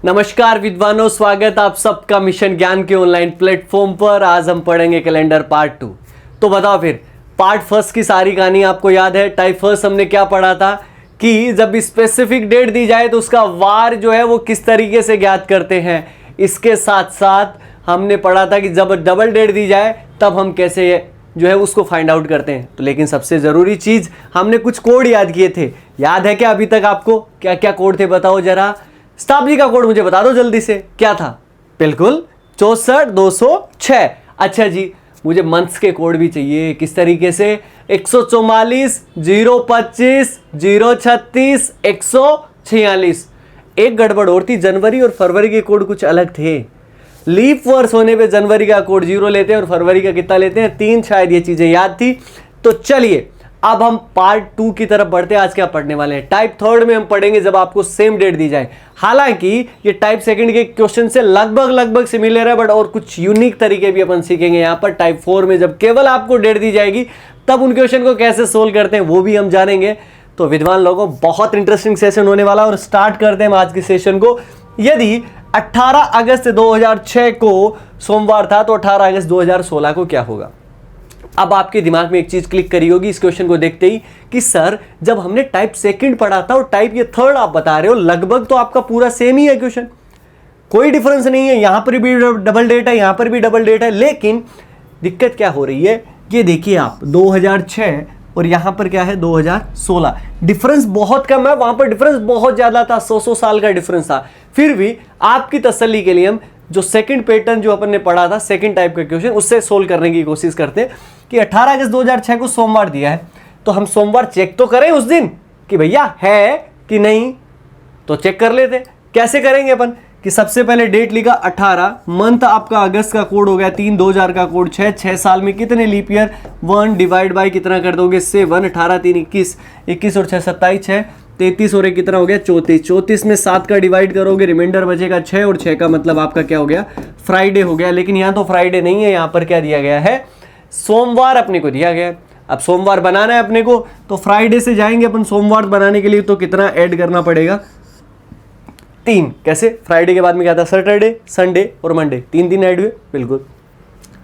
नमस्कार विद्वानों, स्वागत आप सबका मिशन ज्ञान के ऑनलाइन प्लेटफॉर्म पर। आज हम पढ़ेंगे कैलेंडर पार्ट 2। तो बताओ फिर पार्ट फर्स्ट की सारी कहानी आपको याद है। टाइप फर्स्ट हमने क्या पढ़ा था कि जब स्पेसिफिक डेट दी जाए तो उसका वार जो है वो किस तरीके से ज्ञात करते हैं। इसके साथ साथ हमने पढ़ा था कि जब डबल डेट दी जाए तब हम कैसे जो है उसको फाइंड आउट करते हैं। तो लेकिन सबसे ज़रूरी चीज़ हमने कुछ कोड याद किए थे। याद है क्या अभी तक आपको? क्या क्या कोड थे बताओ जरा। शताब्दी का कोड मुझे बता दो जल्दी से, क्या था? बिल्कुल 64,206। अच्छा जी, मुझे मंथ्स के कोड भी चाहिए। किस तरीके से? 144, 025, 036, 146। एक गड़बड़ और थी, जनवरी और फरवरी के कोड कुछ अलग थे। लीप वर्ष होने पे जनवरी का कोड 0 लेते हैं और फरवरी का कितना लेते हैं? 3। शायद ये चीजें याद थी। तो चलिए अब हम पार्ट 2 की तरफ बढ़ते हैं। आज क्या पढ़ने वाले हैं? टाइप थर्ड में हम पढ़ेंगे जब आपको सेम डेट दी जाए। हालांकि ये टाइप सेकंड के क्वेश्चन से लगभग सिमिलर है, बट और कुछ यूनिक तरीके भी अपन सीखेंगे यहाँ पर। टाइप 4 में जब केवल आपको डेट दी जाएगी तब उन क्वेश्चन को कैसे सोल्व करते हैं वो भी हम जानेंगे। तो विद्वान लोगों, बहुत इंटरेस्टिंग सेशन होने वाला है और स्टार्ट करते हैं हम आज के सेशन को। यदि 18 अगस्त 2006 को सोमवार था तो 18 अगस्त 2016 को क्या होगा? अब आपके दिमाग में एक चीज क्लिक करी होगी इस क्वेश्चन को देखते ही कि सर जब हमने टाइप सेकंड पढ़ा था और टाइप ये थर्ड आप बता रहे हो, लगभग तो आपका पूरा सेम ही है क्वेश्चन, कोई डिफरेंस नहीं है। यहां पर भी डबल डेट है, यहां पर भी डबल डेट है। लेकिन दिक्कत क्या हो रही है, ये देखिए आप 2006 और यहां पर क्या है 2016। डिफरेंस बहुत कम है, वहां पर डिफरेंस बहुत ज्यादा था, 100 साल का डिफरेंस था। फिर भी आपकी तसल्ली के लिए हम जो सेकंड पैटर्न जो अपन ने पढ़ा था, सेकंड टाइप का क्वेश्चन, उससे सोल्व करने की कोशिश करते हैं कि 18 अगस्त 2006 को सोमवार दिया है तो हम सोमवार चेक तो करें उस दिन कि भैया है कि नहीं। तो चेक कर लेते। कैसे करेंगे अपन कि सबसे पहले डेट लिखा 18, मंथ आपका अगस्त का कोड हो गया 3, 2000 का कोड 6 साल में कितने लीप ईयर? 1 डिवाइड बाई कितना कर दोगे? 7। 18 3 21, 21 और 6 27, 6 33 और 1 कितना हो गया? 34। 34 में 7 का डिवाइड करोगे, रिमाइंडर बचेगा 6 और 6 का मतलब आपका क्या हो गया? फ्राइडे हो गया। लेकिन यहाँ तो फ्राइडे नहीं है, यहाँ पर क्या दिया गया है? सोमवार अपने को दिया गया। अब सोमवार बनाना है अपने को तो फ्राइडे से जाएंगे अपन सोमवार बनाने के लिए, तो कितना ऐड करना पड़ेगा? 3। कैसे? फ्राइडे के बाद में क्या था? सैटरडे, संडे और मंडे। 3 दिन ऐड हुए, बिल्कुल।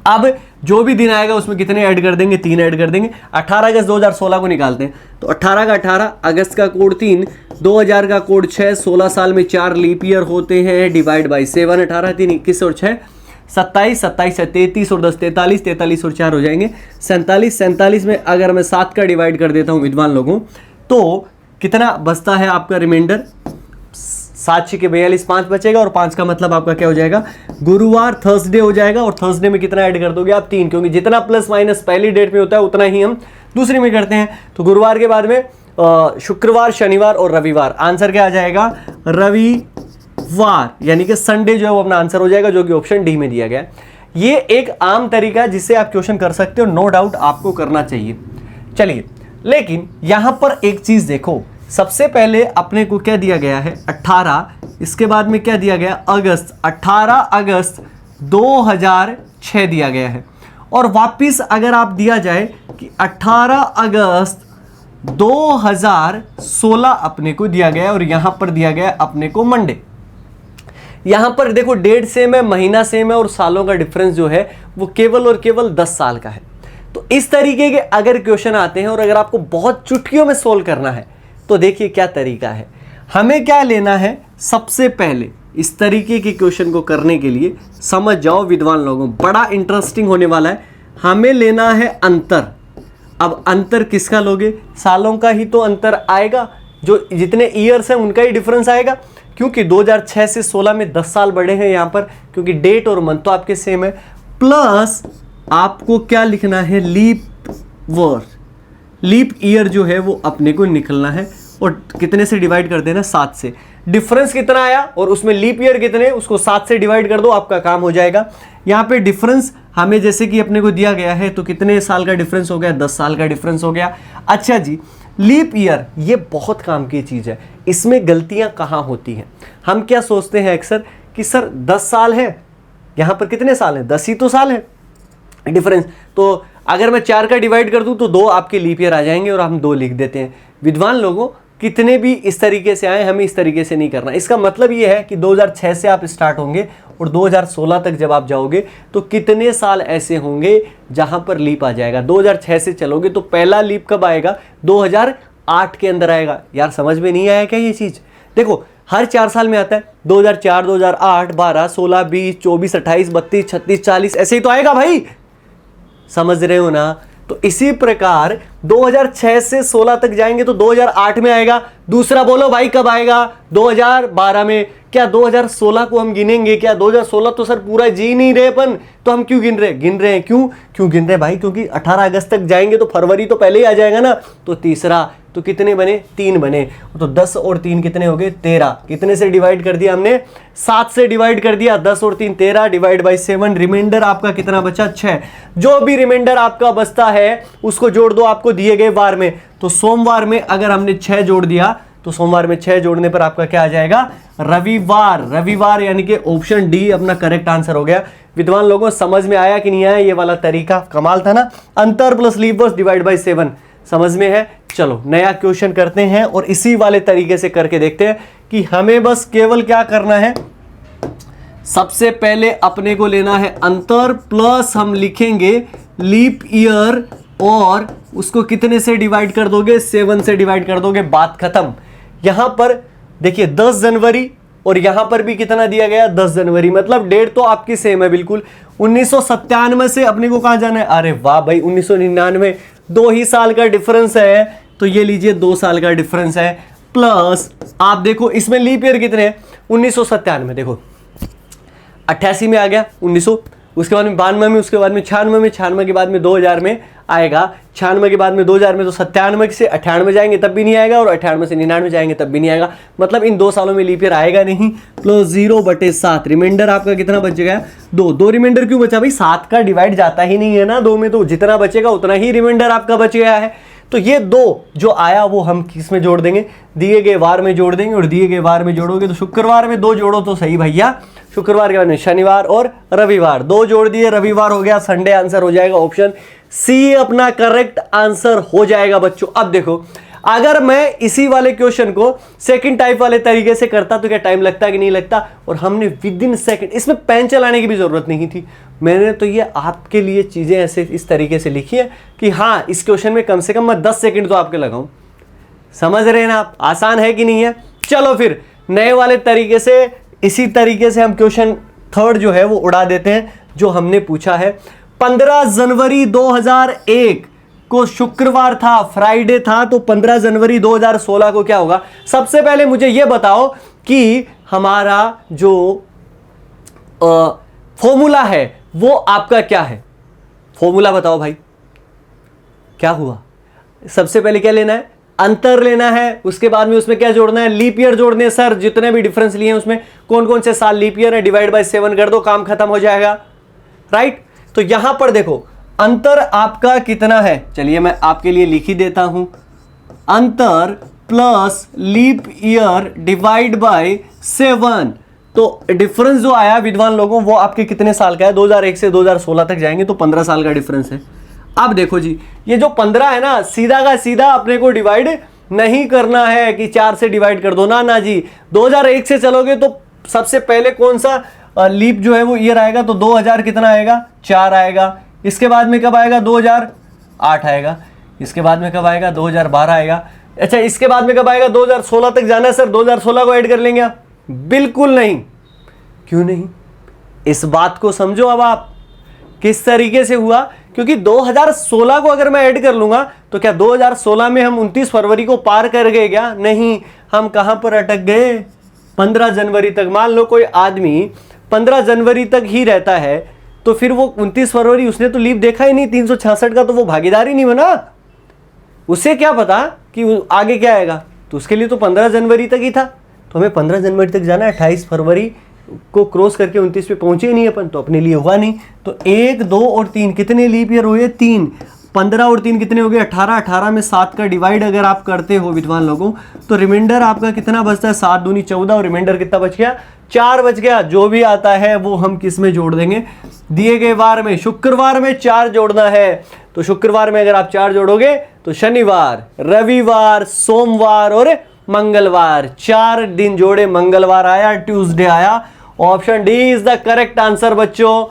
अब जो भी दिन आएगा उसमें कितने ऐड कर देंगे? 3 ऐड कर देंगे। 18 अगस्त 2016 को निकालते हैं तो 18 का 18, अगस्त का कोड 3, 2000 का कोड 6, 16 साल में 4 लीप ईयर होते हैं, डिवाइड बाई 7। 18 3 21 और 6 27, 27 से 33 और 10 43, 43 और 4 हो जाएंगे 47। 47 में अगर मैं 7 का डिवाइड कर देता हूं विद्वान लोगों तो कितना बचता है आपका रिमाइंडर? 7 6 42, 5 बचेगा और 5 का मतलब आपका क्या हो जाएगा? गुरुवार, थर्सडे हो जाएगा। और थर्सडे में कितना ऐड कर दोगे आप? 3, क्योंकि जितना प्लस माइनस पहली डेट में होता है उतना ही हम दूसरी में करते हैं। तो गुरुवार के बाद में शुक्रवार, शनिवार और रविवार। आंसर क्या आ जाएगा? रविवार, यानी कि संडे जो है वो अपना आंसर हो जाएगा, जो कि ऑप्शन डी में दिया गया है। ये एक आम तरीका है जिससे आप क्वेश्चन कर सकते हो, नो डाउट आपको करना चाहिए। चलिए, लेकिन यहां पर एक चीज देखो, सबसे पहले अपने को क्या दिया गया है? 18। इसके बाद में क्या दिया गया? अगस्त। 18 अगस्त 2006 दिया गया है। और वापिस अगर आप दिया जाए कि 18 अगस्त 2016 अपने को दिया गया और यहां पर दिया गया अपने को मंडे। यहां पर देखो डेट सेम है, महीना सेम है और सालों का डिफरेंस जो है वो केवल और केवल 10 साल का है। तो इस तरीके के अगर क्वेश्चन आते हैं और अगर आपको बहुत चुटकियों में सोल्व करना है तो देखिए क्या तरीका है। हमें क्या लेना है? सबसे पहले इस तरीके के क्वेश्चन को करने के लिए समझ जाओ विद्वान लोगों, बड़ा इंटरेस्टिंग होने वाला है। हमें लेना है अंतर। अब अंतर किसका लोगे? सालों का ही तो अंतर आएगा, जो जितने ईयर्स हैं उनका ही डिफरेंस आएगा, क्योंकि 2006 से 16 में 10 साल बढ़े हैं यहाँ पर, क्योंकि डेट और मंथ तो आपके सेम है। प्लस आपको क्या लिखना है? लीप वर्ष, लीप ईयर जो है वो अपने को निकलना है और कितने से डिवाइड कर देना? 7 से। डिफरेंस कितना आया और उसमें लीप ईयर कितने, उसको 7 से डिवाइड कर दो, आपका काम हो जाएगा। यहाँ पे डिफरेंस हमें जैसे कि अपने को दिया गया है तो कितने साल का डिफरेंस हो गया? 10 साल का डिफरेंस हो गया। अच्छा जी, लीप ईयर ये बहुत काम की चीज़ है। इसमें गलतियां कहाँ होती हैं? हम क्या सोचते हैं अक्सर कि सर 10 साल है, यहाँ पर कितने साल हैं? 10 ही तो साल है डिफरेंस। तो अगर मैं 4 का डिवाइड कर दूं तो 2 आपके लीप ईयर आ जाएंगे और हम 2 लिख देते हैं। विद्वान लोगों, कितने भी इस तरीके से आए, हमें इस तरीके से नहीं करना। इसका मतलब ये है कि 2006 से आप स्टार्ट होंगे और 2016 तक जब आप जाओगे तो कितने साल ऐसे होंगे जहां पर लीप आ जाएगा। 2006 से चलोगे तो पहला लीप कब आएगा, 2008 के अंदर आएगा। यार समझ में नहीं आया क्या ये चीज? देखो हर 4 साल में आता है, 2004, 2008, 12, 16, 20, 24, 28, 32, 36, 40, ऐसे ही तो आएगा भाई, समझ रहे हो ना? तो इसी प्रकार 2006 से 16 तक जाएंगे तो 2008 में आएगा। दूसरा बोलो भाई कब आएगा, 2012 में। क्या 2016 को हम गिनेंगे क्या? 2016 तो सर पूरा जी नहीं रहे अपन, तो हम क्यों गिन रहे हैं? क्यों गिन रहे भाई? क्योंकि 18 अगस्त तक जाएंगे तो फरवरी तो पहले ही आ जाएगा ना। तो तीसरा, तो कितने बने? 3 बने। तो 10 और 3 कितने हो गए? 13। कितने से डिवाइड कर दिया हमने? 7 से डिवाइड कर दिया। 10 और 3 13 डिवाइड बाई 7, रिमाइंडर आपका कितना बचा? 6। जो भी रिमाइंडर आपका बचता है उसको जोड़ दो आपको दिए गए वार में। तो सोमवार में अगर हमने 6 जोड़ दिया तो सोमवार में 6 जोड़ने पर आपका क्या आ जाएगा? रविवार। रविवार यानी कि ऑप्शन डी अपना करेक्ट आंसर हो गया। विद्वान लोगों समझ में आया कि नहीं आया? ये वाला तरीका कमाल था ना। अंतर प्लस लीप वर्ष डिवाइड बाई 7 समझ में है। चलो नया क्वेश्चन करते हैं और इसी वाले तरीके से करके देखते हैं कि हमें बस केवल क्या करना है। सबसे पहले अपने को लेना है अंतर प्लस हम लिखेंगे लीप ईयर और उसको कितने से डिवाइड कर दोगे? 7 से डिवाइड कर दोगे, बात खत्म। यहां पर देखिए 10 जनवरी और यहां पर भी कितना दिया गया? 10 जनवरी। मतलब डेट तो आपकी सेम है बिल्कुल। 1997 से अपने को कहां जाना है? अरे वाह भाई 1999, 2 ही साल का डिफरेंस है। तो ये लीजिए 2 साल का डिफरेंस है। प्लस आप देखो इसमें लीप ईयर कितने हैं? 1997 देखो 88 में आ गया 1900, उसके बाद में 92 में, उसके बाद में 96 में, 96 के बाद में 2000 में आएगा, 96 के बाद में 2000 में, तो 97 से 98 जाएंगे तब भी नहीं आएगा और 98 से 99 जाएंगे तब भी नहीं आएगा। मतलब इन 2 सालों में लीप ईयर आएगा नहीं। प्लस 0/7 रिमाइंडर आपका कितना बच गया? 2 रिमाइंडर क्यों बचा भाई? 7 का डिवाइड जाता ही नहीं है ना 2 में, तो जितना बचेगा उतना ही रिमाइंडर आपका बच गया है। तो ये 2 जो आया वो हम किस में जोड़ देंगे? दिए गए वार में जोड़ देंगे। और दिए गए वार में जोड़ोगे तो शुक्रवार में 2 जोड़ो तो सही भैया। शुक्रवार के बाद में शनिवार और रविवार 2 जोड़ दिए, रविवार हो गया, संडे आंसर हो जाएगा। ऑप्शन सी अपना करेक्ट आंसर हो जाएगा बच्चों। अब देखो अगर मैं इसी वाले क्वेश्चन को सेकंड टाइप वाले तरीके से करता तो क्या टाइम लगता कि नहीं लगता? और हमने विद इन सेकंड, इसमें पेन चलाने की भी जरूरत नहीं थी। मैंने तो ये आपके लिए चीजें ऐसे इस तरीके से लिखी है कि हाँ इस क्वेश्चन में कम से कम मैं 10 सेकंड तो आपके लगाऊं। समझ रहे हैं ना आप? आसान है कि नहीं है? चलो फिर नए वाले तरीके से, इसी तरीके से हम क्वेश्चन थर्ड जो है वो उड़ा देते हैं जो हमने पूछा है। 15 जनवरी 2001 को शुक्रवार था, फ्राइडे था, तो 15 जनवरी 2016 को क्या होगा? सबसे पहले मुझे यह बताओ कि हमारा जो फॉर्मूला है वो आपका क्या है? फॉर्मूला बताओ भाई, क्या हुआ? सबसे पहले क्या लेना है? अंतर लेना है। उसके बाद में उसमें क्या जोड़ना है? लीप ईयर जोड़ने। सर जितने भी डिफरेंस लिए हैं उसमें कौन कौन से साल लीप ईयर है, डिवाइड बाय 7 कर दो, काम खत्म हो जाएगा। राइट? तो यहां पर देखो अंतर आपका कितना है, चलिए मैं आपके लिए लिख ही देता हूं। अंतर plus leap year divide by 7। तो डिफरेंस जो आया विद्वान लोगों वो आपके कितने साल का है? 2001 से 2016 तक जाएंगे तो 15 साल का डिफरेंस है। अब देखो जी ये जो 15 है ना, सीधा का सीधा अपने को डिवाइड नहीं करना है कि 4 से डिवाइड कर दो, ना जी। 2001 से चलोगे तो सबसे पहले कौन सा लीप जो है वो ईयर आएगा? तो 2000 कितना आएगा? 4 आएगा। इसके बाद में कब आएगा? 2008 आएगा। इसके बाद में कब आएगा? 2012 आएगा। अच्छा इसके बाद में कब आएगा? 2016 तक जाना है सर, 2016 को ऐड कर लेंगे आप? बिल्कुल नहीं। क्यों नहीं? इस बात को समझो। अब आप किस तरीके से हुआ, क्योंकि 2016 को अगर मैं ऐड कर लूंगा तो क्या 2016 में हम 29 फरवरी को पार कर गए क्या? नहीं, हम कहां पर अटक गए? 15 जनवरी तक। मान लो कोई आदमी 15 जनवरी तक ही रहता है तो फिर वो 29 फरवरी उसने तो लीव देखा ही नहीं 366 का, तो वो भागीदार ही नहीं बना। उसे क्या पता कि आगे क्या आएगा? तो उसके लिए तो 15 जनवरी तक ही था। तो हमें 15 जनवरी तक जाना है, 28 फरवरी को क्रॉस करके 29 पे पहुंचे नहीं अपन, तो अपने लिए हुआ नहीं। तो 1, 2 और 3 कितने लीप ईयर हुए? 3। 15 और 3 कितने हो गए? 18। 18 में 7 का डिवाइड अगर आप करते हो विद्वान लोगों तो रिमाइंडर आपका कितना बचता है? 7 दूनी 14 और रिमाइंडर कितना बच गया? 4 बच गया। जो भी आता है वो हम किस में जोड़ देंगे? दिए गए वार में, शुक्रवार में 4 जोड़ना है। तो शुक्रवार में अगर आप 4 जोड़ोगे तो शनिवार, रविवार, सोमवार और मंगलवार, 4 दिन जोड़े मंगलवार आया, ट्यूसडे आया। Option D is the correct answer बच्चों।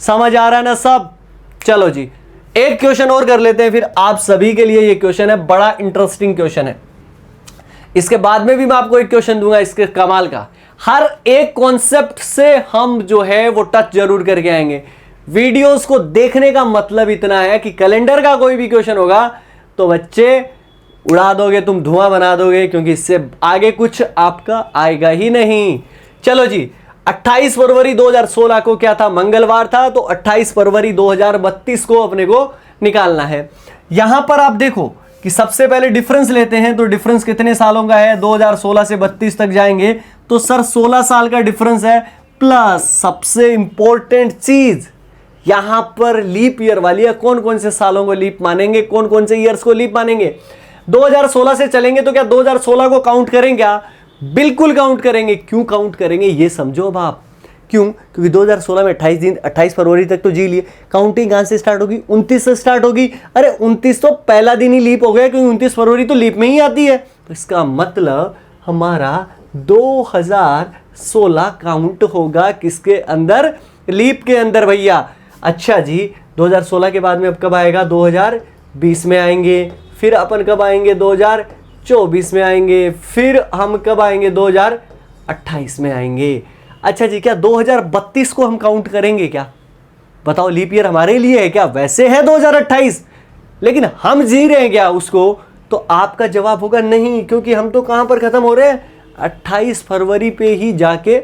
समझ आ रहा है ना सब? चलो जी, एक क्वेश्चन और कर लेते हैं फिर आप सभी के लिए। ये क्वेश्चन है, बड़ा इंटरेस्टिंग क्वेश्चन है। इसके बाद में भी मैं आपको एक क्वेश्चन दूंगा इसके कमाल का। हर एक कॉन्सेप्ट से हम जो है वो टच जरूर करके आएंगे। वीडियोस को देखने का मतलब इतना है कि कैलेंडर का कोई भी क्वेश्चन होगा तो बच्चे उड़ा दोगे, तुम धुआं बना दोगे, क्योंकि इससे आगे कुछ आपका आएगा ही नहीं। चलो जी, 28 फरवरी 2016 को क्या था? मंगलवार था। तो 28 फरवरी 2032 को अपने को निकालना है। यहां पर आप देखो कि सबसे पहले डिफरेंस लेते हैं, तो डिफरेंस कितने सालों का है? 2016 से 32 तक जाएंगे तो सर 16 साल का डिफरेंस है। प्लस सबसे इंपॉर्टेंट चीज यहां पर लीप ईयर वाली है। कौन कौन से सालों को लीप मानेंगे, कौन कौन से ईयर्स को लीप मानेंगे? 2016 से चलेंगे तो क्या 2016 को काउंट करें क्या? बिल्कुल काउंट करेंगे। क्यों काउंट करेंगे ये समझो अब आप। क्यों? क्योंकि 2016 में 28 दिन, 28 फरवरी तक तो जी लिए। काउंटिंग कहां से स्टार्ट होगी? 29 से स्टार्ट होगी। अरे 29 तो पहला दिन ही लीप हो गया, क्योंकि 29 फरवरी तो लीप में ही आती है। तो इसका मतलब हमारा 2016 काउंट होगा किसके अंदर? लीप के अंदर भैया। अच्छा जी, 2016 के बाद में अब कब आएगा? 2020 में आएंगे। फिर अपन कब आएंगे? 2024 में आएंगे। फिर हम कब आएंगे? 2028 में आएंगे। अच्छा जी, क्या 2032 को हम काउंट करेंगे क्या? बताओ, लीप ईयर हमारे लिए है क्या? वैसे है 2028, लेकिन हम जी रहे हैं क्या उसको? तो आपका जवाब होगा नहीं, क्योंकि हम तो कहां पर खत्म हो रहे हैं? 28 फरवरी पे ही जाके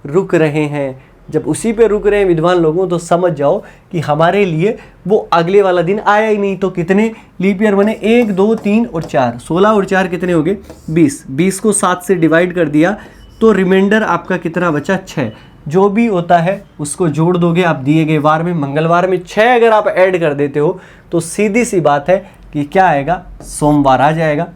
रुक रहे हैं। जब उसी पे रुक रहे हैं विद्वान लोगों, तो समझ जाओ कि हमारे लिए वो अगले वाला दिन आया ही नहीं। तो कितने लीप ईयर बने? 1, 2, 3 और 4। 16 और 4 कितने हो गए? 20। 20 को 7 से डिवाइड कर दिया तो रिमाइंडर आपका कितना बचा? 6। जो भी होता है उसको जोड़ दोगे आप दिए गए वार में। मंगलवार में 6 अगर आप ऐड कर देते हो तो सीधी सी बात है कि क्या आएगा? सोमवार आ जाएगा।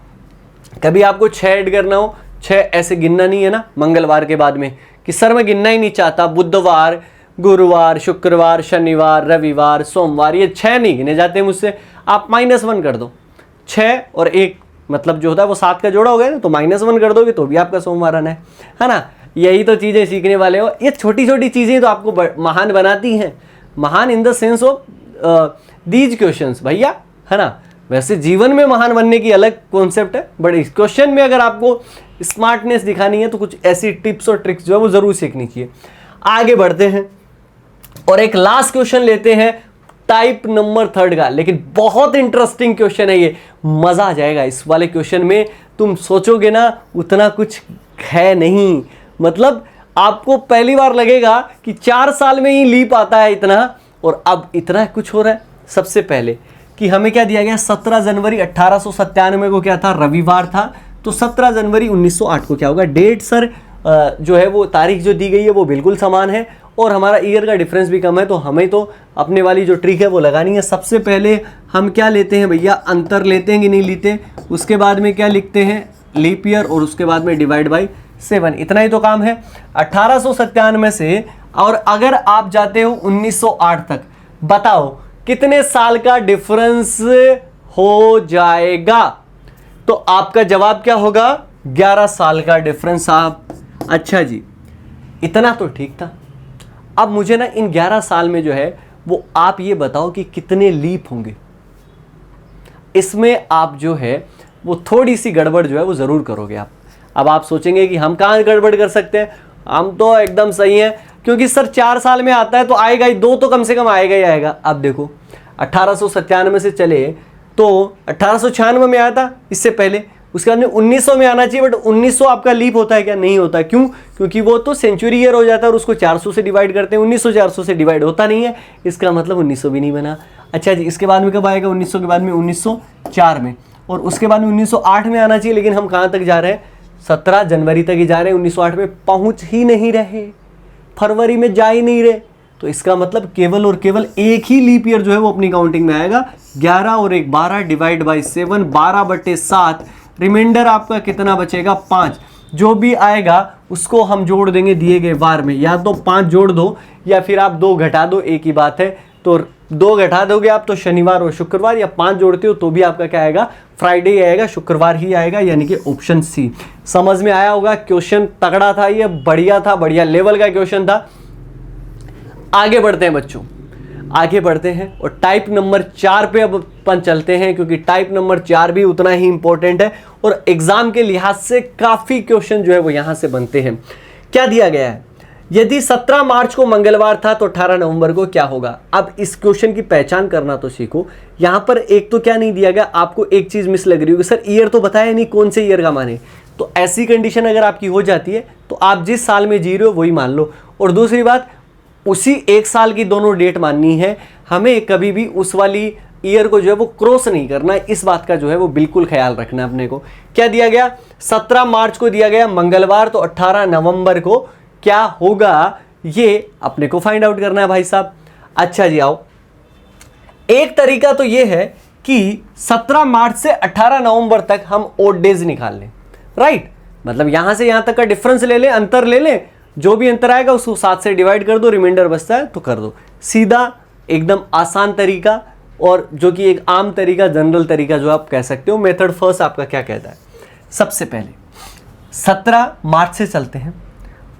कभी आपको 6 ऐड करना हो, 6 ऐसे गिनना नहीं है ना मंगलवार के बाद में कि सर मैं गिनना ही नहीं चाहता। बुधवार, गुरुवार, शुक्रवार, शनिवार, रविवार, सोमवार, ये 6 नहीं गिने जाते मुझसे। आप -1 कर दो। 6 और 1 मतलब जो होता है वो 7 का जोड़ा हो गया ना, तो -1 कर दोगे तो भी आपका सोमवार आना है ना। यही तो चीज़ें सीखने वाले हो। ये छोटी छोटी चीज़ें तो आपको महान बनाती हैं। महान in the sense of these questions भैया, है ना। वैसे जीवन में महान बनने की अलग कॉन्सेप्ट है, बट इस क्वेश्चन में अगर आपको स्मार्टनेस दिखानी है तो कुछ ऐसी टिप्स और ट्रिक्स जो है वो जरूर सीखनी चाहिए। आगे बढ़ते हैं और एक लास्ट क्वेश्चन लेते हैं, टाइप नंबर 3 का। लेकिन बहुत इंटरेस्टिंग क्वेश्चन है ये, मजा आ जाएगा इस वाले क्वेश्चन में। तुम सोचोगे ना उतना कुछ है नहीं, मतलब आपको पहली बार लगेगा कि 4 साल में ही लीप आता है इतना, और अब इतना कुछ हो रहा है। सबसे पहले कि हमें क्या दिया गया? 17 जनवरी 1897 को क्या था? रविवार था। तो 17 जनवरी 1908 को क्या होगा? डेट सर जो है वो तारीख जो दी गई है वो बिल्कुल समान है, और हमारा ईयर का डिफरेंस भी कम है। तो हमें तो अपने वाली जो ट्रिक है वो लगानी है। सबसे पहले हम क्या लेते हैं भैया? अंतर लेते हैं कि नहीं लेते? उसके बाद में क्या लिखते हैं? लीप ईयर, और उसके बाद में डिवाइड बाई 7। इतना ही तो काम है 1897 से। और अगर आप जाते हो 1908 तक, बताओ कितने साल का डिफरेंस हो जाएगा? तो आपका जवाब क्या होगा? 11 साल का डिफरेंस आप। अच्छा जी, इतना तो ठीक था। अब मुझे ना इन 11 साल में जो है वो आप ये बताओ कि कितने लीप होंगे। इसमें आप जो है वो थोड़ी सी गड़बड़ जो है वो ज़रूर करोगे आप। अब आप सोचेंगे कि हम कहाँ गड़बड़ कर सकते हैं, हम तो एकदम सही हैं, क्योंकि सर 4 साल में आता है तो आएगा ही, 2 तो कम से कम आएगा ही आएगा। अब देखो 1897 से चले तो 1896 में आया था इससे पहले, उसके बाद में 1900 में आना चाहिए, बट 1900 आपका लीप होता है क्या? नहीं होता। क्यों? क्योंकि वो तो सेंचुरी ईयर हो जाता है और उसको 400 से डिवाइड करते हैं। 1900 400 से डिवाइड होता नहीं है, इसका मतलब 1900 भी नहीं बना। अच्छा जी, इसके बाद में कब आएगा? 1900 के बाद में 1904 में, और उसके बाद में 1908 में आना चाहिए। लेकिन हम कहाँ तक जा रहे हैं? 17 जनवरी तक ही जा रहे हैं। 1908 में पहुँच ही नहीं रहे, फरवरी में जा ही नहीं रहे। तो इसका मतलब केवल और केवल एक ही लीप ईयर जो है वो अपनी काउंटिंग में आएगा। 11 और 1 12 डिवाइड बाई 7, 12/7। रिमाइंडर आपका कितना बचेगा? 5। जो भी आएगा उसको हम जोड़ देंगे दिए गए वार में। या तो 5 जोड़ दो या फिर आप 2 घटा दो, एक ही बात है। तो 2 घटा दोगे आप तो शनिवार और शुक्रवार, या 5 जोड़ते हो तो भी आपका क्या आएगा, फ्राइडे ही आएगा, शुक्रवार ही आएगा, यानी कि ऑप्शन सी। समझ में आया होगा, क्वेश्चन तगड़ा था, ये बढ़िया था, बढ़िया लेवल का क्वेश्चन था। आगे बढ़ते हैं बच्चों, आगे बढ़ते हैं और टाइप नंबर 4 पे अब अपन चलते हैं, क्योंकि टाइप नंबर 4 भी उतना ही इंपॉर्टेंट है और एग्जाम के लिहाज से काफी क्वेश्चन जो है वो यहां से बनते हैं। क्या दिया गया है, यदि 17 मार्च को मंगलवार था तो 18 नवंबर को क्या होगा। अब इस क्वेश्चन की पहचान करना तो सीखो। यहां पर एक तो क्या नहीं दिया गया, आपको एक चीज मिस लग रही होगी, सर ईयर तो बताया नहीं, कौन से ईयर का माने। तो ऐसी कंडीशन अगर आपकी हो जाती है तो आप जिस साल में जी रहे हो वही मान लो। और दूसरी बात, उसी एक साल की दोनों डेट माननी है, हमें कभी भी उस वाली ईयर को जो है वो क्रॉस नहीं करना है, इस बात का जो है वो बिल्कुल ख्याल रखना है अपने को। क्या दिया गया, 17 मार्च को दिया गया मंगलवार, तो 18 नवंबर को क्या होगा, ये अपने को फाइंड आउट करना है भाई साहब। अच्छा जी आओ, एक तरीका तो ये है कि 17 मार्च से 18 नवंबर तक हम ओड डेज निकाल लें, राइट। मतलब यहां से यहां तक का डिफरेंस ले लें, अंतर ले लें, जो भी अंतर आएगा उसको 7 से डिवाइड कर दो, रिमाइंडर बचता है तो कर दो। सीधा एकदम आसान तरीका, और जो कि एक आम तरीका, जनरल तरीका जो आप कह सकते हो। मेथड फर्स्ट आपका क्या कहता है, सबसे पहले 17 मार्च से चलते हैं,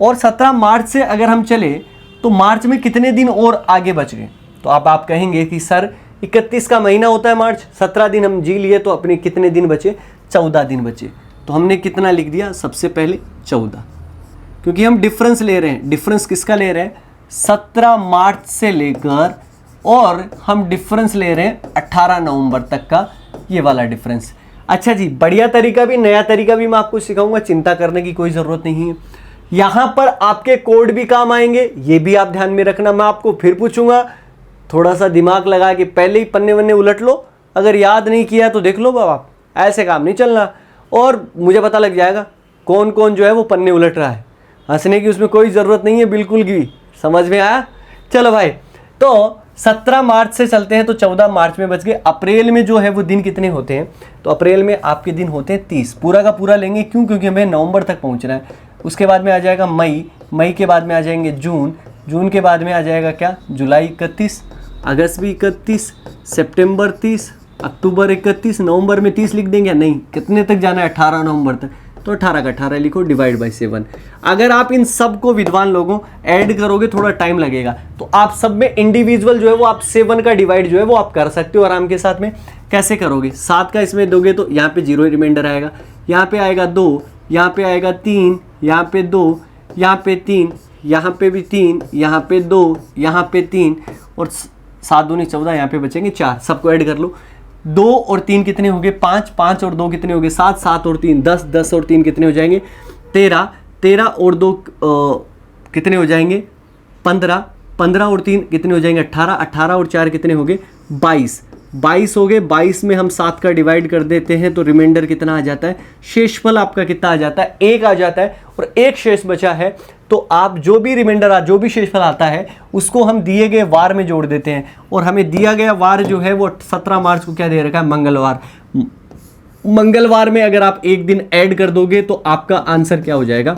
और 17 मार्च से अगर हम चले तो मार्च में कितने दिन और आगे बच गए। तो आप कहेंगे कि सर 31 का महीना होता है मार्च, 17 दिन हम जी लिए तो अपने कितने दिन बचे, 14 दिन बचे। तो हमने कितना लिख दिया, सबसे पहले 14, क्योंकि हम डिफरेंस ले रहे हैं। डिफरेंस किसका ले रहे हैं, 17 मार्च से लेकर, और हम डिफरेंस ले रहे हैं 18 नवंबर तक का, ये वाला डिफरेंस। अच्छा जी, बढ़िया तरीका भी, नया तरीका भी मैं आपको सिखाऊंगा, चिंता करने की कोई ज़रूरत नहीं है। यहां पर आपके कोड भी काम आएंगे, ये भी आप ध्यान में रखना। मैं आपको फिर पूछूंगा, थोड़ा सा दिमाग लगा के पहले ही पन्ने वन्ने उलट लो, अगर याद नहीं किया तो देख लो बाबा, ऐसे काम नहीं चलना। और मुझे पता लग जाएगा कौन कौन जो है वो पन्ने उलट रहा है, हंसने की उसमें कोई ज़रूरत नहीं है बिल्कुल भी। समझ में आया, चलो भाई। तो 17 मार्च से चलते हैं तो 14 मार्च में बच गए। अप्रैल में जो है वो दिन कितने होते हैं, तो अप्रैल में आपके दिन होते हैं 30, पूरा का पूरा लेंगे, क्यों, क्योंकि हमें नवंबर तक पहुंचना है। उसके बाद में आ जाएगा मई, मई के बाद में आ जाएंगे जून, जून के बाद में आ जाएगा क्या, जुलाई 31, अगस्त भी 31, सितंबर 30, अक्टूबर 31, नवंबर में 30 लिख देंगे, नहीं कितने तक जाना है, 18 नवंबर तक, तो 18 का 18 लिखो, डिवाइड बाई 7। अगर आप इन सब को विद्वान लोगों ऐड करोगे थोड़ा टाइम लगेगा, तो आप सब में इंडिविजुअल जो है वो आप 7 का डिवाइड जो है वो आप कर सकते हो आराम के साथ में। कैसे करोगे, 7 का इसमें दोगे तो यहाँ पे 0 रिमाइंडर आएगा, यहाँ पे आएगा 2, यहाँ पे आएगा 3, यहाँ पे 2, यहाँ पे 3, यहाँ पे भी 3, यहाँ पे 2, यहाँ पे 3, और 7 दूनी 14, यहाँ पे बचेंगे 4। सबको ऐड कर लो, 2 और 3 कितने हो गए, 5, 5 और 2 कितने हो गए, 7, 7 और 3 10, 10 और 3 कितने हो जाएंगे, 13, 13 और 2 कितने हो जाएंगे, 15, 15 और 3 कितने हो जाएंगे, 18, 18 और 4 कितने हो गए, 22, 22 हो गए। 22 में हम 7 का डिवाइड कर देते हैं तो रिमाइंडर कितना आ जाता है, शेषफल आपका कितना आ जाता है, 1 आ जाता है, और 1 शेष बचा है। तो आप जो भी रिमाइंडर जो भी शेषफल आता है उसको हम दिए गए वार में जोड़ देते हैं, और हमें दिया गया वार जो है वो 17 मार्च को क्या दे रखा है, मंगलवार। मंगलवार में अगर आप एक दिन ऐड कर दोगे तो आपका आंसर क्या हो जाएगा,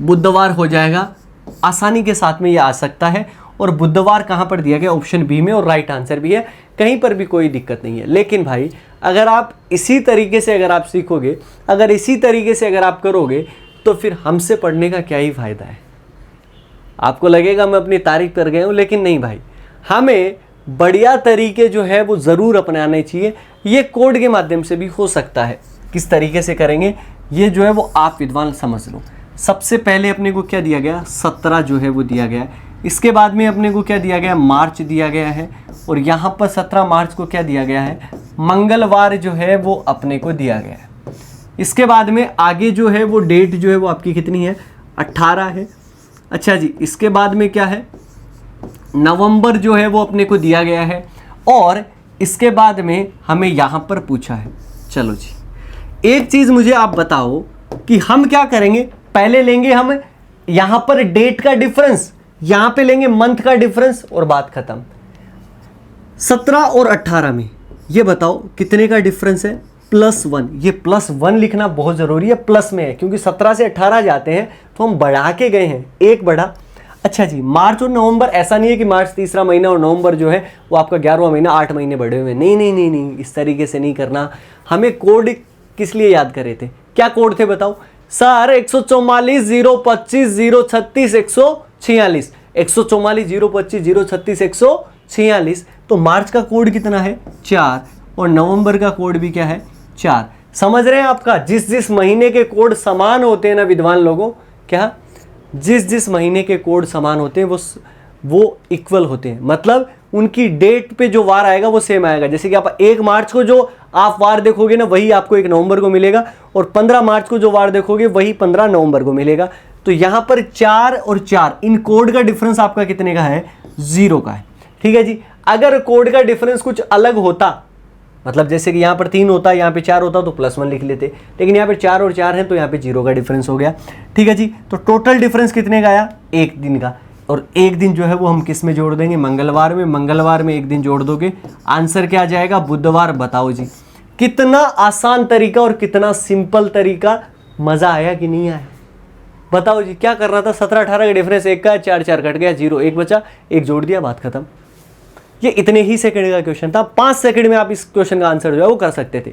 बुधवार हो जाएगा। आसानी के साथ में ये आ सकता है, और बुधवार कहाँ पर दिया गया, ऑप्शन बी में, और राइट आंसर भी है, कहीं पर भी कोई दिक्कत नहीं है। लेकिन भाई अगर आप इसी तरीके से अगर आप सीखोगे, अगर इसी तरीके से अगर आप करोगे, तो फिर हमसे पढ़ने का क्या ही फायदा है। आपको लगेगा मैं अपनी तारीफ कर गया हूँ, लेकिन नहीं भाई, हमें बढ़िया तरीके जो है वो ज़रूर अपनाने चाहिए। ये कोड के माध्यम से भी हो सकता है, किस तरीके से करेंगे ये जो है वो आप विद्वान समझ लो। सबसे पहले अपने को क्या दिया गया, 17 जो है वो दिया गया है। इसके बाद में अपने को क्या दिया गया, मार्च दिया गया है, और यहाँ पर 17 मार्च को क्या दिया गया है, मंगलवार जो है वो अपने को दिया गया है। इसके बाद में आगे जो है वो डेट जो है वो आपकी कितनी है, 18 है। अच्छा जी, इसके बाद में क्या है, नवंबर जो है वो अपने को दिया गया है, और इसके बाद में हमें यहाँ पर पूछा है। चलो जी, एक चीज़ मुझे आप बताओ कि हम क्या करेंगे, पहले लेंगे हम यहाँ पर डेट का डिफरेंस, यहाँ पे लेंगे मंथ का डिफरेंस, और बात खत्म। 17 और 18 में ये बताओ कितने का डिफरेंस है, +1। ये +1 लिखना बहुत ज़रूरी है, प्लस में है, क्योंकि 17 से 18 जाते हैं तो हम बढ़ा के गए हैं, 1 बढ़ा। अच्छा जी, मार्च और नवंबर ऐसा नहीं है कि मार्च तीसरा महीना और नवंबर जो है वो आपका 11वां महीना, 8 महीने बढ़े हुए हैं। नहीं नहीं नहीं नहीं, इस तरीके से नहीं करना। हमें कोड किस लिए याद करे थे, क्या कोड थे बताओ सर? 144 025 036 146, 144 025 036 146। तो मार्च का कोड कितना है 4 और नवंबर का कोड भी क्या है 4। समझ रहे हैं आपका? जिस जिस महीने के कोड समान होते हैं ना विद्वान लोगों, क्या जिस जिस महीने के कोड समान होते हैं वो इक्वल होते हैं, मतलब उनकी डेट पे जो वार आएगा वो सेम आएगा। जैसे कि आप 1 मार्च को जो आप वार देखोगे ना वही आपको 1 नवंबर को मिलेगा, और 15 मार्च को जो वार देखोगे वही 15 नवंबर को मिलेगा। तो यहां पर 4 और 4 इन कोड का डिफरेंस आपका कितने का है? 0 का है। ठीक है जी। अगर कोड का डिफरेंस कुछ अलग होता, मतलब जैसे कि यहाँ पर 3 होता, यहाँ पे 4 होता, तो +1 लिख लेते, लेकिन यहाँ पे 4 और 4 है तो यहाँ पे 0 का डिफरेंस हो गया। ठीक है जी। तो टोटल डिफरेंस कितने का आया? 1 दिन का। और 1 दिन जो है वो हम किस में जोड़ देंगे? मंगलवार में। मंगलवार में 1 दिन जोड़ दोगे, आंसर क्या आ जाएगा? बुधवार। बताओ जी, कितना आसान तरीका और कितना सिंपल तरीका। मजा आया कि नहीं आया? बताओ जी, क्या कर रहा था? 17-18 का डिफरेंस 1 का, 4-4 कट गया, 0 1 बचा, 1 जोड़ दिया, बात खत्म। ये इतने ही सेकंड का क्वेश्चन था। 5 सेकंड में आप इस क्वेश्चन का आंसर जो है वो कर सकते थे।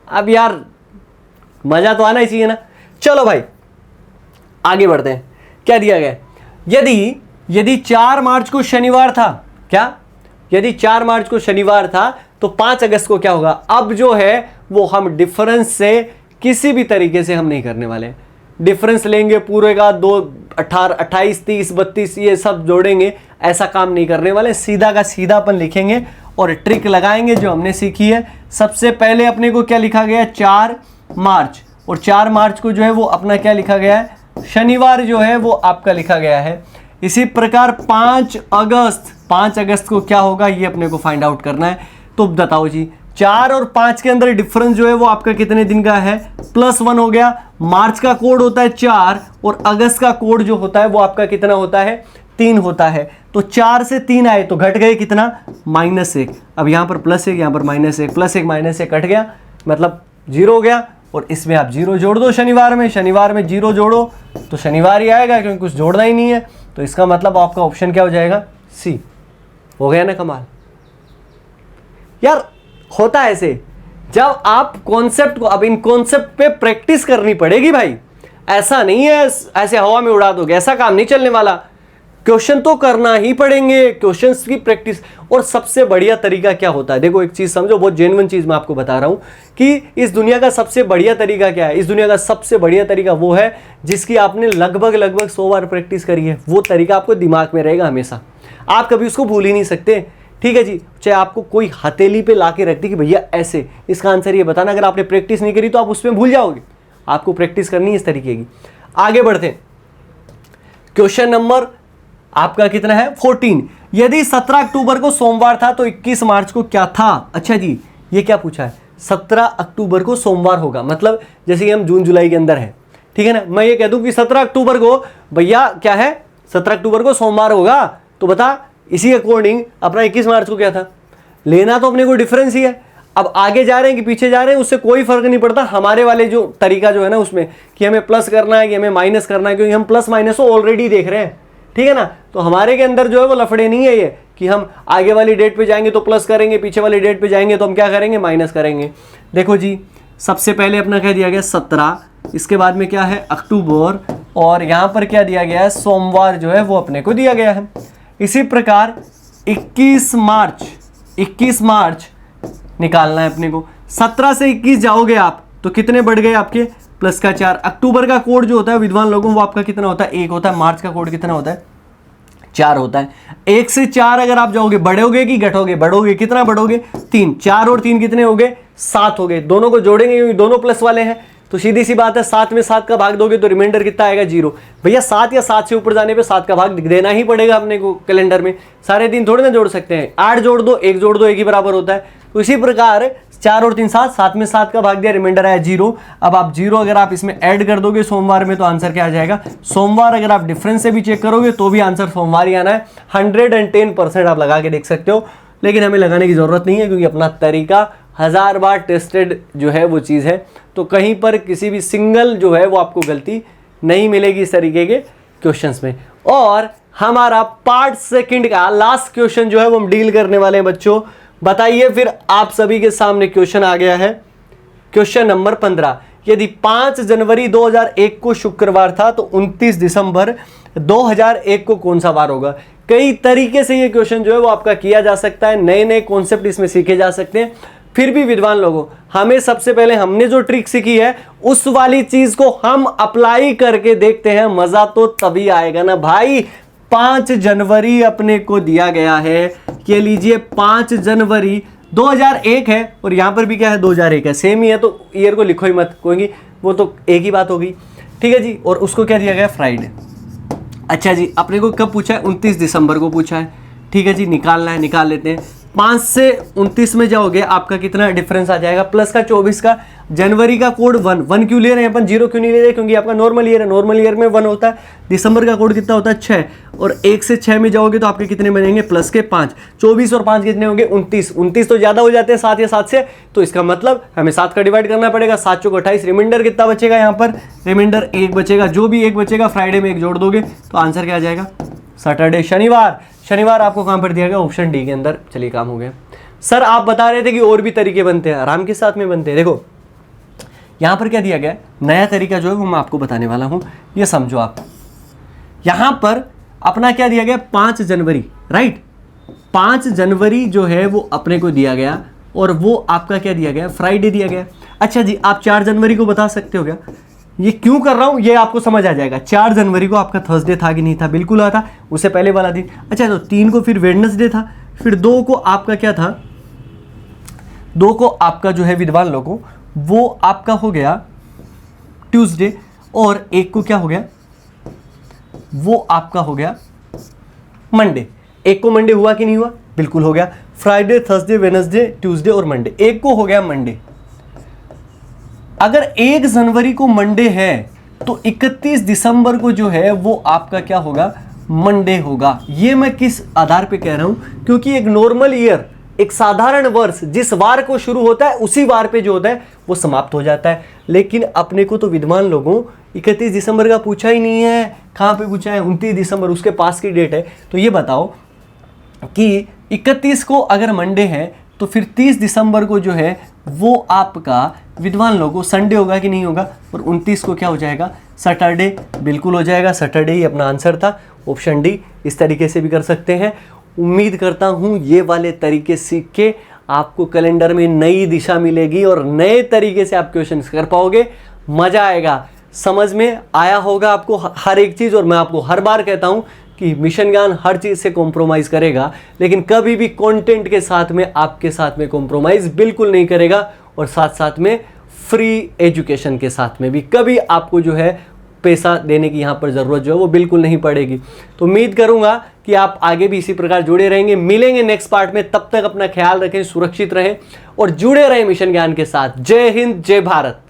अब यार मजा तो आना ही चाहिए ना। चलो भाई आगे बढ़ते हैं। क्या दिया गया? यदि 4 मार्च को शनिवार था, क्या यदि 4 मार्च को शनिवार था तो 5 अगस्त को क्या होगा? अब जो है वो हम डिफरेंस से किसी भी तरीके से हम नहीं करने वाले। डिफरेंस लेंगे पूरे का 2 18 28 30 32 ये सब जोड़ेंगे, ऐसा काम नहीं करने वाले। सीधा का सीधा अपन लिखेंगे और ट्रिक लगाएंगे जो हमने सीखी है। सबसे पहले अपने को क्या लिखा गया? 4 मार्च, और 4 मार्च को जो है वो अपना क्या लिखा गया है? शनिवार जो है वो आपका लिखा गया है। इसी प्रकार 5 अगस्त को क्या होगा ये अपने को फाइंड आउट करना है। तो बताओ जी, 4 और 5 के अंदर डिफरेंस जो है वो आपका कितने दिन का है? +1 हो गया। मार्च का कोड होता है 4 और अगस्त का कोड जो होता है वो आपका कितना होता है? 3 होता है। तो 4 से 3 आए तो घट गए कितना? -1। अब यहां पर +1, यहां पर -1, +1 -1 कट गया, मतलब 0 हो गया। और इसमें आप 0 जोड़ दो शनिवार में 0 जोड़ो तो शनिवार ही आएगा, क्योंकि कुछ जोड़ना ही नहीं है। तो इसका मतलब आपका ऑप्शन क्या हो जाएगा? सी। हो गया ना कमाल? यार होता है ऐसे, जब आप कॉन्सेप्ट को, अब इन कॉन्सेप्ट पे प्रैक्टिस करनी पड़ेगी भाई। ऐसा नहीं है ऐसे हवा में उड़ा दोगे, ऐसा काम नहीं चलने वाला। क्वेश्चन तो करना ही पड़ेंगे, क्वेश्चंस की प्रैक्टिस। और सबसे बढ़िया तरीका क्या होता है? देखो एक चीज समझो, बहुत जेन्युइन चीज मैं आपको बता रहा हूं कि इस दुनिया का सबसे बढ़िया तरीका क्या है? इस दुनिया का सबसे बढ़िया तरीका वो है जिसकी आपने लगभग 100 बार प्रैक्टिस करी है। वो तरीका आपको दिमाग में रहेगा हमेशा, आप कभी उसको भूल ही नहीं सकते। ठीक है जी। चाहे आपको कोई हथेली पे ला के रख दी कि भैया ऐसे इसका आंसर ये बताना, अगर आपने प्रैक्टिस नहीं करी तो आप उसमें भूल जाओगे। आपको प्रैक्टिस करनी है इस तरीके की। आगे बढ़ते हैं। क्वेश्चन नंबर आपका कितना है? 14। यदि 17 अक्टूबर को सोमवार था तो 21 मार्च को क्या था? अच्छा जी, ये क्या पूछा है? 17 अक्टूबर को सोमवार होगा, मतलब जैसे कि हम जून जुलाई के अंदर है। ठीक है ना। मैं ये कह दूं कि 17 अक्टूबर को भैया क्या है? 17 अक्टूबर को सोमवार होगा, तो बता इसी अकॉर्डिंग अपना 21 मार्च को क्या था? लेना तो अपने को डिफरेंस ही है। अब आगे जा रहे हैं कि पीछे जा रहे हैं उससे कोई फर्क नहीं पड़ता। हमारे वाले जो तरीका जो है ना उसमें कि हमें प्लस करना है कि हमें माइनस करना है, क्योंकि हम प्लस माइनस को ऑलरेडी देख रहे हैं। ठीक है ना। तो हमारे के अंदर जो है वो लफड़े नहीं है ये कि हम आगे वाली डेट पे जाएंगे तो प्लस करेंगे, पीछे वाली डेट पे जाएंगे तो हम क्या करेंगे? माइनस करेंगे। देखो जी, सबसे पहले अपना क्या दिया गया? 17, इसके बाद में क्या है? अक्टूबर, और यहां पर क्या दिया गया है? सोमवार जो है वो अपने को दिया गया है। इसी प्रकार 21 मार्च निकालना है अपने को। 17 से 21 जाओगे आप तो कितने बढ़ गए आपके? +4। अक्टूबर का कोड जो होता है विद्वान लोगों वो आपका कितना होता है? 1 होता है। मार्च का कोड कितना होता है? 4 होता है। 1 से 4 अगर आप जाओगे, बढ़ोगे कि घटोगे? बढ़ोगे। कितना बढ़ोगे? 3। 4 और 3 कितने हो गए? 7 हो गए। दोनों को जोड़ेंगे क्योंकि दोनों प्लस वाले हैं, तो सीधी सी बात है 7 में 7 का भाग दोगे तो रिमाइंडर कितना आएगा? 0। भैया 7 या 7 से ऊपर जाने पे 7 का भाग देना ही पड़ेगा अपने को कैलेंडर में। सारे दिन थोड़े ना जोड़ सकते हैं। 8 जोड़ दो, 1 जोड़ दो, 1 ही बराबर होता है। तो इसी प्रकार 4 और 3 7, 7 में 7 का भाग दिया, रिमाइंडर आया 0। अब आप 0 अगर आप इसमें ऐड कर दोगे सोमवार में तो आंसर क्या आ जाएगा? सोमवार। अगर आप डिफरेंस से भी चेक करोगे तो भी आंसर सोमवार ही आना है। 110% आप लगा के देख सकते हो, लेकिन हमें लगाने की जरूरत नहीं है क्योंकि अपना तरीका 1000 बार टेस्टेड जो है वो चीज़ है। तो कहीं पर किसी भी सिंगल जो है वो आपको गलती नहीं मिलेगी इस तरीके के। क्वेश्चंस में। और हमारा पार्ट सेकंड का लास्ट क्वेश्चन जो है वो हम डील करने वाले हैं बच्चों। बताइए फिर, आप सभी के सामने क्वेश्चन आ गया है, क्वेश्चन नंबर 15। यदि 5 जनवरी 2001 को शुक्रवार था तो 29 दिसंबर 2001 को कौन सा वार होगा। कई तरीके से ये क्वेश्चन जो है वो आपका किया जा सकता है, नए नए कॉन्सेप्ट इसमें सीखे जा सकते हैं। फिर भी विद्वान लोगों, हमें सबसे पहले हमने जो ट्रिक सीखी है उस वाली चीज को हम अप्लाई करके देखते हैं, मजा तो तभी आएगा ना भाई। 5 जनवरी अपने को दिया गया है, ये लीजिए 5 जनवरी 2001 है, और यहां पर भी क्या है 2001 है, सेम ही है, तो ईयर को लिखो ही मत, कोई वो तो एक ही बात होगी, ठीक है जी। और उसको क्या दिया गया, फ्राइडे। अच्छा जी, अपने को कब पूछा है, 29 दिसंबर को पूछा है, ठीक है जी, निकालना है, निकाल लेते हैं। 5 से 29 में जाओगे, आपका कितना डिफरेंस आ जाएगा, प्लस का 24 का, जनवरी का कोड 1 क्यों ले रहे हैं अपन, 0 क्यों नहीं ले रहे, क्योंकि आपका नॉर्मल ईयर है, नॉर्मल ईयर में 1 होता है। दिसंबर का कोड कितना होता है, 6, और 1 से 6 में जाओगे तो आपके कितने बनेंगे, प्लस के 5, 24 और 5 कितने होंगे, 29 तो ज्यादा हो जाते हैं 7 या 7 से, तो इसका मतलब हमें 7 का डिवाइड करना पड़ेगा, 7 चौक 28, रिमाइंडर कितना बचेगा, यहाँ पर रिमाइंडर 1 बचेगा, जो भी 1 बचेगा फ्राइडे में 1 जोड़ दोगे तो आंसर क्या आ जाएगा, सैटरडे, शनिवार। शनिवार आपको कहां पर दिया गया, ऑप्शन डी के अंदर। चलिए, काम हो गया। सर आप बता रहे थे कि और भी तरीके बनते हैं, आराम के साथ में बनते हैं। देखो यहां पर क्या दिया गया है, नया तरीका जो है वो मैं आपको बताने वाला हूं, ये समझो आप। यहां पर अपना क्या दिया गया, 5 जनवरी, राइट। 5 जनवरी जो है वो अपने को दिया गया, और वो आपका क्या दिया गया, फ्राइडे दिया गया। अच्छा जी, आप 4 जनवरी को बता सकते हो क्या, ये क्यों कर रहा हूं ये आपको समझ आ जाएगा। 4 जनवरी को आपका थर्सडे था कि नहीं था, बिल्कुल आता, उससे पहले वाला दिन। अच्छा, तो 3 को फिर वेडनेसडे था, फिर 2 को आपका क्या था, 2 को आपका जो है विद्वान लोगों वो आपका हो गया ट्यूसडे, और 1 को क्या हो गया, वो आपका हो गया मंडे। 1 को मंडे हुआ कि नहीं हुआ, बिल्कुल हो गया। फ्राइडे, थर्सडे, वेडनेसडे, ट्यूसडे और मंडे, 1 को हो गया मंडे। अगर 1 जनवरी को मंडे है तो 31 दिसंबर को जो है वो आपका क्या होगा, मंडे होगा। ये मैं किस आधार पे कह रहा हूं, क्योंकि एक नॉर्मल ईयर, एक साधारण वर्ष जिस वार को शुरू होता है उसी वार पे जो होता है वो समाप्त हो जाता है। लेकिन अपने को तो विद्वान लोगों 31 दिसंबर का पूछा ही नहीं है, कहां पे पूछा है, 29 दिसंबर, उसके पास की डेट है। तो ये बताओ कि 31 को अगर मंडे है तो फिर 30 दिसंबर को जो है वो आपका विद्वान लोगों संडे होगा कि नहीं होगा, और 29 को क्या हो जाएगा, सैटरडे, बिल्कुल हो जाएगा। सैटरडे ही अपना आंसर था, ऑप्शन डी। इस तरीके से भी कर सकते हैं। उम्मीद करता हूं ये वाले तरीके सीख के आपको कैलेंडर में नई दिशा मिलेगी और नए तरीके से आप क्वेश्चंस कर पाओगे, मजा आएगा। समझ में आया होगा आपको हर एक चीज, और मैं आपको हर बार कहता हूं कि मिशन ज्ञान हर चीज से कॉम्प्रोमाइज करेगा, लेकिन कभी भी कंटेंट के साथ में आपके साथ में कॉम्प्रोमाइज बिल्कुल नहीं करेगा, और साथ साथ में फ्री एजुकेशन के साथ में भी कभी आपको जो है पैसा देने की यहाँ पर ज़रूरत जो है वो बिल्कुल नहीं पड़ेगी। तो उम्मीद करूँगा कि आप आगे भी इसी प्रकार जुड़े रहेंगे। मिलेंगे नेक्स्ट पार्ट में, तब तक अपना ख्याल रखें, सुरक्षित रहें और जुड़े रहें मिशन ज्ञान के साथ। जय हिंद, जय भारत।